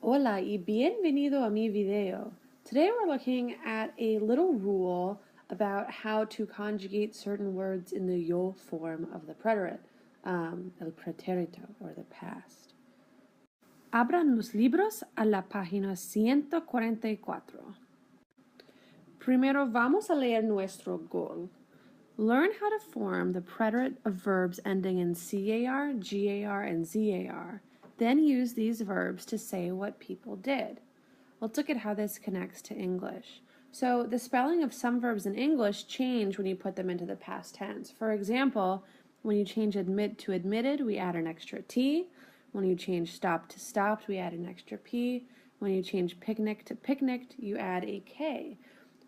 Hola y bienvenido a mi video. Today we're looking at a little rule about how to conjugate certain words in the yo form of the preterite, el preterito, or the past. Abran los libros a la página 144. Primero vamos a leer nuestro goal. Learn how to form the preterite of verbs ending in car, gar, and zar. Then use these verbs to say what people did. Let's look at how this connects to English. So the spelling of some verbs in English change when you put them into the past tense. For example, when you change admit to admitted, we add an extra T. When you change stop to stopped, we add an extra P. When you change picnic to picnicked, you add a K.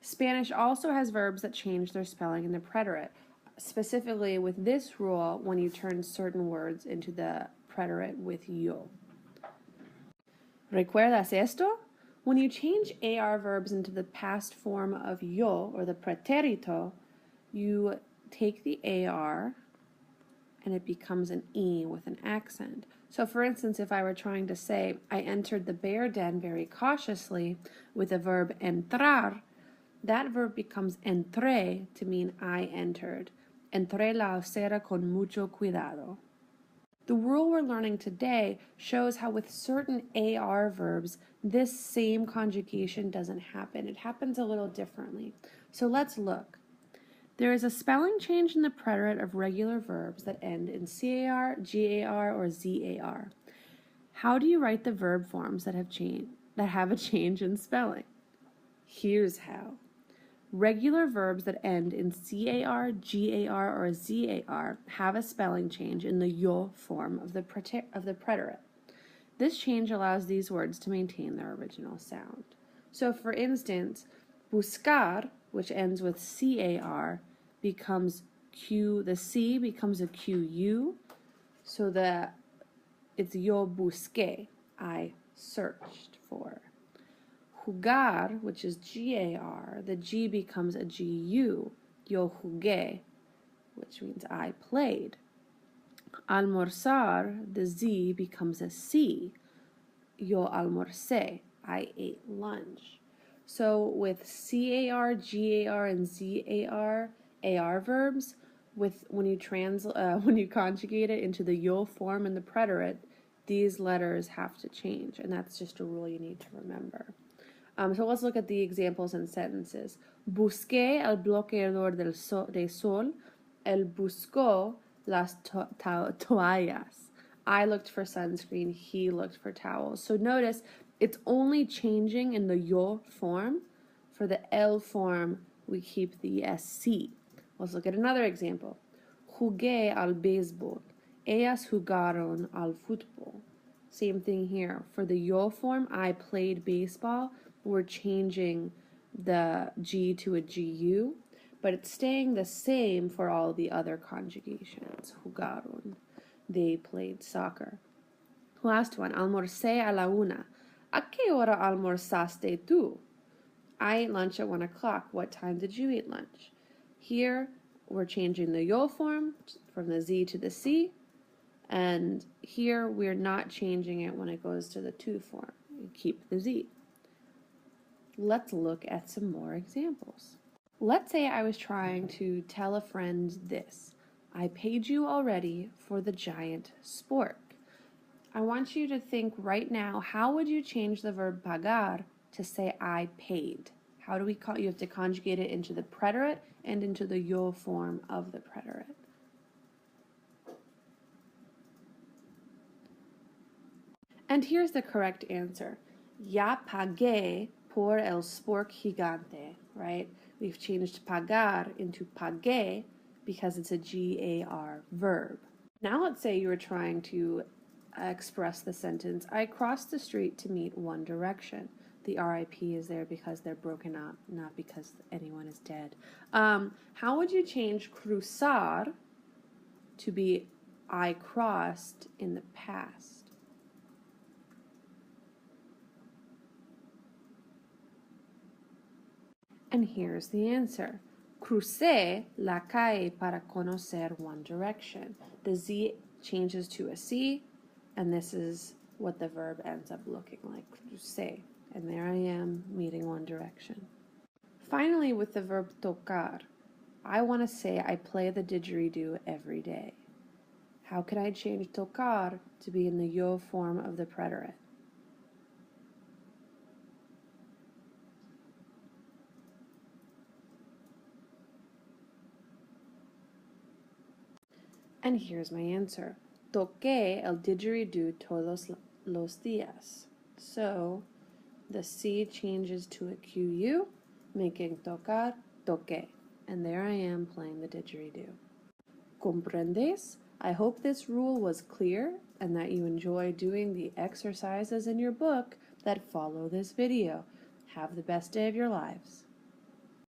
Spanish also has verbs that change their spelling in the preterite, specifically with this rule when you turn certain words into the preterite with yo. ¿Recuerdas esto? When you change AR verbs into the past form of yo, or the preterito, you take the AR and it becomes an E with an accent. So for instance, if I were trying to say, I entered the bear den very cautiously with the verb entrar, that verb becomes entré to mean I entered. Entré la acera con mucho cuidado. The rule we're learning today shows how with certain AR verbs, this same conjugation doesn't happen. It happens a little differently. So let's look. There is a spelling change in the preterite of regular verbs that end in car, gar, or zar. How do you write the verb forms that have a change in spelling? Here's how. Regular verbs that end in car, gar, or zar have a spelling change in the yo form of the preterite. This change allows these words to maintain their original sound. So for instance, buscar, which ends with car, becomes Q, the C becomes a QU, so it's yo busqué, I searched for. Jugar, which is gar, the G becomes a gu, yo jugué, which means I played. Almorzar, the Z becomes a C, yo almorcé, I ate lunch. So with car, gar, and zar, AR verbs, when you conjugate it into the yo form in the preterite, these letters have to change, and that's just a rule you need to remember. So let's look at the examples and sentences. Busqué el bloqueador de sol. Él buscó las toallas. I looked for sunscreen. He looked for towels. So notice it's only changing in the yo form. For the el form, we keep the SC. Let's look at another example. Jugué al béisbol. Ellas jugaron al fútbol. Same thing here. For the yo form, I played baseball. We're changing the G to a GU, but it's staying the same for all the other conjugations. Jugaron. They played soccer. Last one. Almorcé a la una. ¿A qué hora almorzaste tú? I ate lunch at 1 o'clock. What time did you eat lunch? Here, we're changing the yo form from the Z to the C, and here we're not changing it when it goes to the to form. We keep the Z. Let's look at some more examples. Let's say I was trying to tell a friend this. I paid you already for the giant spork. I want you to think right now, how would you change the verb pagar to say I paid? How do we call? You have to conjugate it into the preterite and into the yo form of the preterite. And here's the correct answer. Ya pagué por el spork gigante, right? We've changed pagar into pagué because it's a gar verb. Now let's say you were trying to express the sentence, I crossed the street to meet One Direction. The RIP is there because they're broken up, not because anyone is dead. How would you change cruzar to be I crossed in the past? And here's the answer. Crucé la calle para conocer One Direction. The Z changes to a C, and this is what the verb ends up looking like. Cruzé. And there I am, meeting one direction. Finally, with the verb tocar, I want to say I play the didgeridoo every day. How can I change tocar to be in the yo form of the preterite? And here's my answer. Toqué el didgeridoo todos los días. So the C changes to a QU, making tocar, toqué. And there I am playing the didgeridoo. ¿Comprendes? I hope this rule was clear and that you enjoy doing the exercises in your book that follow this video. Have the best day of your lives.